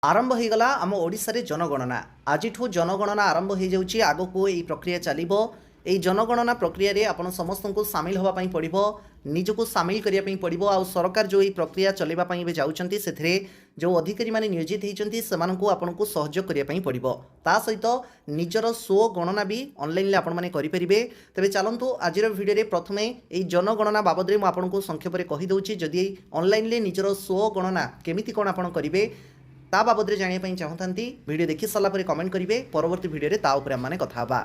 आरंभ हो गला आम ओडिशारे जनगणना आज जनगणना आरंभ हो जाऊँगी आग को यही प्रक्रिया चलो यही जनगणना प्रक्रिया रे आपण समस्त को सामिल होगापी पड़ो निजको सामिल करने पड़ो आ सरकार जो यही प्रक्रिया चलवाई जाऊँच से जो अधिकारी मैंने नियोजित होती से आपन को सहयोग करने पड़ो ता सहित निजर स्व गणना भी ऑनलाइन आपने करेंगे। तेज चलतु आज भिडियो प्रथम यही जनगणना बाबद में आपको संक्षेप में कहीदे जदि ऑनलाइन निजर स्व गणना केमी कौन आप करेंगे ता बाबद में जानापी चाहूँगी वीडियो देखी सारापर कमेंट करेंगे परवर्ती भिडियो ता उपर आम कथा।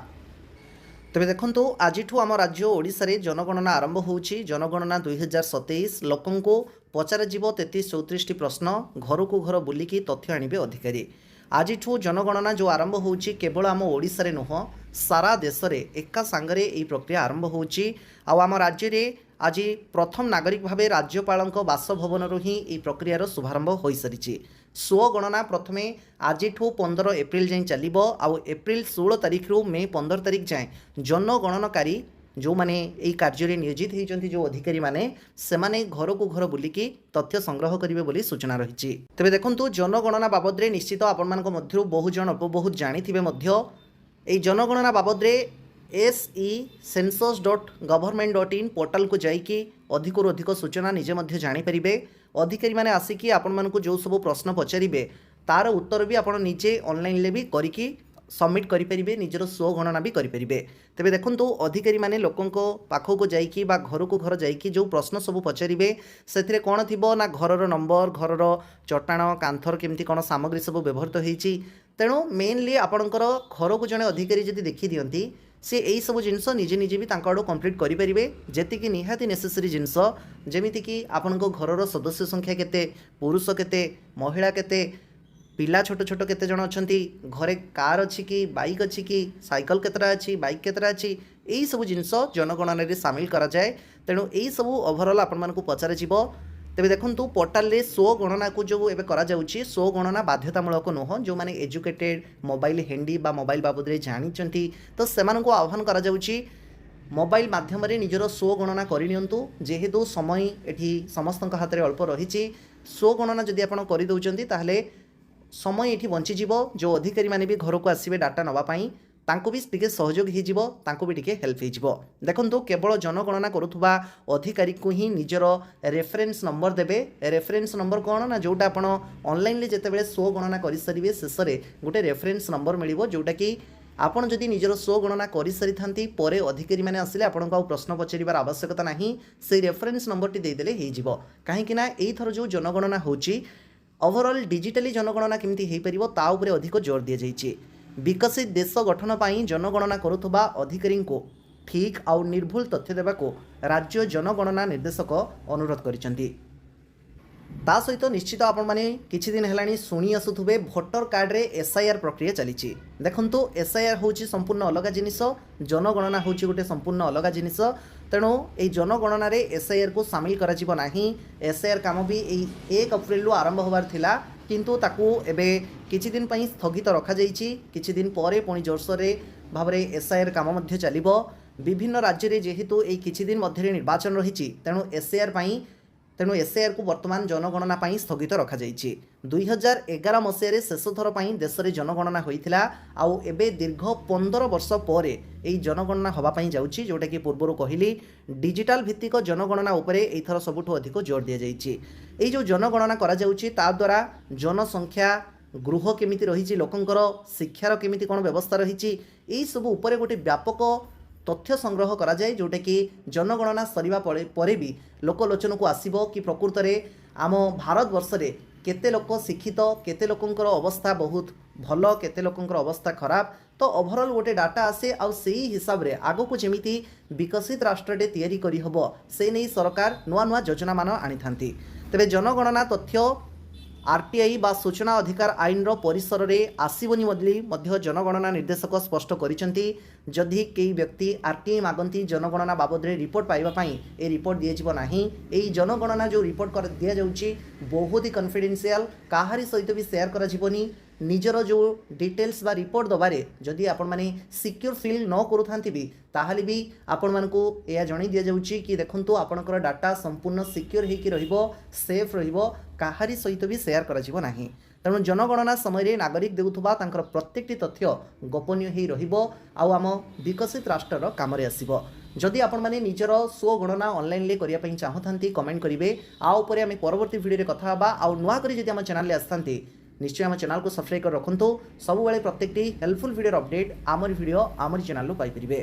तेज देखु आज आम राज्य ओडिशा रे जनगणना आरंभ होउछि। जनगणना 2027 लोकं को पचार 33-34 प्रश्न घर को घर बुलिकी तथ्य आणबे अधिकारी। आज जनगणना जो आरंभ होउछि केवल आम ओडिशा रे नुह सारा देश रे एका सांगरे यह प्रक्रिया आरंभ होउछि। आम राज्य रे आज प्रथम नागरिक भाव राज्यपाल बासभवन ही यह प्रक्रियार शुभारंभ हो सारी। स्व गणना प्रथमे आज 15 एप्रिल जाए चलो आउ एप्रिल 16 तारीख रु मे 15 तारीख जाए जनगणनकारी जो माने यही कार्य नियोजित होती जो अधिकारी माने से माने घर को घर बुलिकी तथ्य संग्रह करेंगे बोली सूचना रही। तेज देखु जनगणना बाबद में निश्चित आपण बहु जन बहुत जानी जनगणना बाबद SE census.government.in पोर्टाल को जाइकी अधिक अधिक सूचना निजे जानीपर अधिकारी मैंने आसिकी आपण मानक जो सब प्रश्न पचारे तार उत्तर भी आप निजे ऑनलाइन भी करिकी सबमिट करेंगे निजर स्व गणना भी करेंगे। तेज देखु अधिकारी मैंने लोकों पाखक को जाइकी बा घर को घर जाइकी जो प्रश्न सब पचारे से कौन थी ना घर नंबर घर चट्टाण कांथर केमती कौन सामग्री सब व्यवहृत होती तेणु मेनली आपणकर घर को जड़े अधिकारी जब देखी दिखती सी यही सब जिनस निजे निजे भी आड़ कंप्लीट करेंगे जी निहाती नेसेसरी जिनस जमीक आपण घर सदस्य संख्या केते पुरुष केते महिला केते पिला छोट छोट केते जन अच्छा घरे कार अच्छी कि बाइक अच्छी कि साइकिल केतरा अच्छी बाइक केतरा अच्छी यही सब जिनस जनगणना रे सामिल करा जाए। तेणु यही सब ओभरऑल आपण मानकु पचार जीवो। तेज देखु पोर्टाल रे स्व गणना को जो एवं करा जाउछि स्व गणना बाध्यतामूलक नुह जो माने एजुकेटेड मोबाइल हैंडी बा मोबाइल बाबद में जानी तो से आह्वान करा जाउछि मोबाइल माध्यम निजर स्व गणना करनियंतु जेहेतु समय एठी समस्त हाथ में अल्प रही स्व गणना जदि आप करदे ताहले समय ये बंचीज जो अधिकारी मैंने भी घर को आसवे डाटा नापी तांको भी टिके सहयोग हो भी टिके हेल्प हो। देखो केवल जनगणना करुवा अधिकारी को ही निजर रेफरेन्स नंबर देवे। रेफरेन्स नंबर कौन ना जोटा आप ऑनलाइन जिते स्व गणना कर सारे शेष में गोटे रेफरेन्स नंबर मिल जोटा कि आपड़ जदि निजर स्व गणना कर सारी था अधिकारी मैंने आसिले आपको प्रश्न पचार आवश्यकता ना से रेफरेन्स नंबर टी देदेले हो कहीं यही थर जो जनगणना होची ओवरऑल डिजिटली जनगणना केमती हो पार ता उपरे अधिक जोर दि जाइए। विकसित देश गठन पर जनगणना करुवा अधिकारी को ठीक आउ निर्भुल तथ्य देवा को राज्य जनगणना निर्देशक अनुरोध करिसेंती। ता सहित निश्चित आपण माने किछि दिन हेलानी सुनी आसुथुबे भोटर कार्ड रे SIR प्रक्रिया चलीछि। देखंतु SIR होछि संपूर्ण अलग जिनिस जनगणना होछि गोटे संपूर्ण अलग जिनिस तेणु यही जनगणना रे SIR को सामिल करा जिवो नाही। SIR काम भी 1 अप्रैल रु आरंभ होबार थिला किंतु ताकू एबे किछि दिन पई स्थगित रखा जाइछि। किछि दिन परे पुणी जोरसोर भाव में SIR काम मध्य चलिबो। विभिन्न राज्य रे जेहेतु एई किछि दिन मध्य निर्वाचन रहिछि तेणु SIR को वर्तमान जनगणना पाई स्थगित रखा जाइछि। 2011 मसीह शेष थर पाई देश में जनगणना होइथिला आउ एबे दीर्घ 15 वर्ष पर यही जनगणना होबापाई जाउछि जोटा कि पूर्वर कहली डिजिटल भित्तिक जनगणना उपरे एथर सबुठु अधिक जोर दिया जाइछि। एई जो जनगणना करा जाउछि ता द्वारा जनसंख्या गृह केमिति रहिछि लोकंकर शिक्षार केमिति कोन व्यवस्था रहिछि एई सब उपरे गोटे व्यापक तथ्य संग्रह करा जाए जोटा कि जनगणना सरिबा परे भी लोकलोचन को आसीबो कि प्रकृत में आम भारत वर्ष रे केते लोक शिक्षित केते लोकंकर अवस्था बहुत भल केते लोकंकर अवस्था खराब तो ओभरऑल गोटे डाटा आसे आउ सेही हिसाब रे आगो को जेमिति विकसित राष्ट्रटे तैयारी करी हबो से नहीं सरकार नुआ नुआ योजना मान आनी। तेबे जनगणना तथ्य RTI बा सूचना अधिकार आईन रो परिसर रे आसीबनी मध्य जनगणना निर्देशक स्पष्ट करिसेंती। जदि कई व्यक्ति RTI मागंती जनगणना बाबद रे रिपोर्ट पाइबा पई ए रिपोर्ट दिए जिवो नाही। एई जनगणना जो रिपोर्ट कर दिया जाउची बहुत ही कॉन्फिडेंशियल काहारी सहित भी शेयर करा जिवोनी। निजर जो डिटेल्स बा रिपोर्ट दबारे जदि आपण माने सिक्योर फील न करूथांती भी ताहाली भी आपण मानकू एया जणी दिया जाउची कि देखंतु आपणकर डाटा संपूर्ण सिक्योर हेकी रहिबो सेफ रहिबो काहारी सहित भी शेयर करा जिवो नाही। तेणु जनगणना समय नागरिक देउथुबा तांकर प्रत्येकटी तथ्य गोपनीय ही रहिबो आउ आम विकसित राष्ट्रर काम आसिबो। जदि आपण माने निजर स्वगणना ऑनलाइन ले करिया पई चाहथांती कमेंट करिवे आ ऊपर आमे परवर्ती वीडियो रे कथा हबा आउ नुवा करी जदि हम चैनल ले आस्थांती निश्चय आम चैनल को सब्सक्राइब कर रखंतु। सब बेले प्रत्येकटी हेल्पफुल वीडियो अपडेट आमर वीडियो आमर चैनल लो पाई परिबे।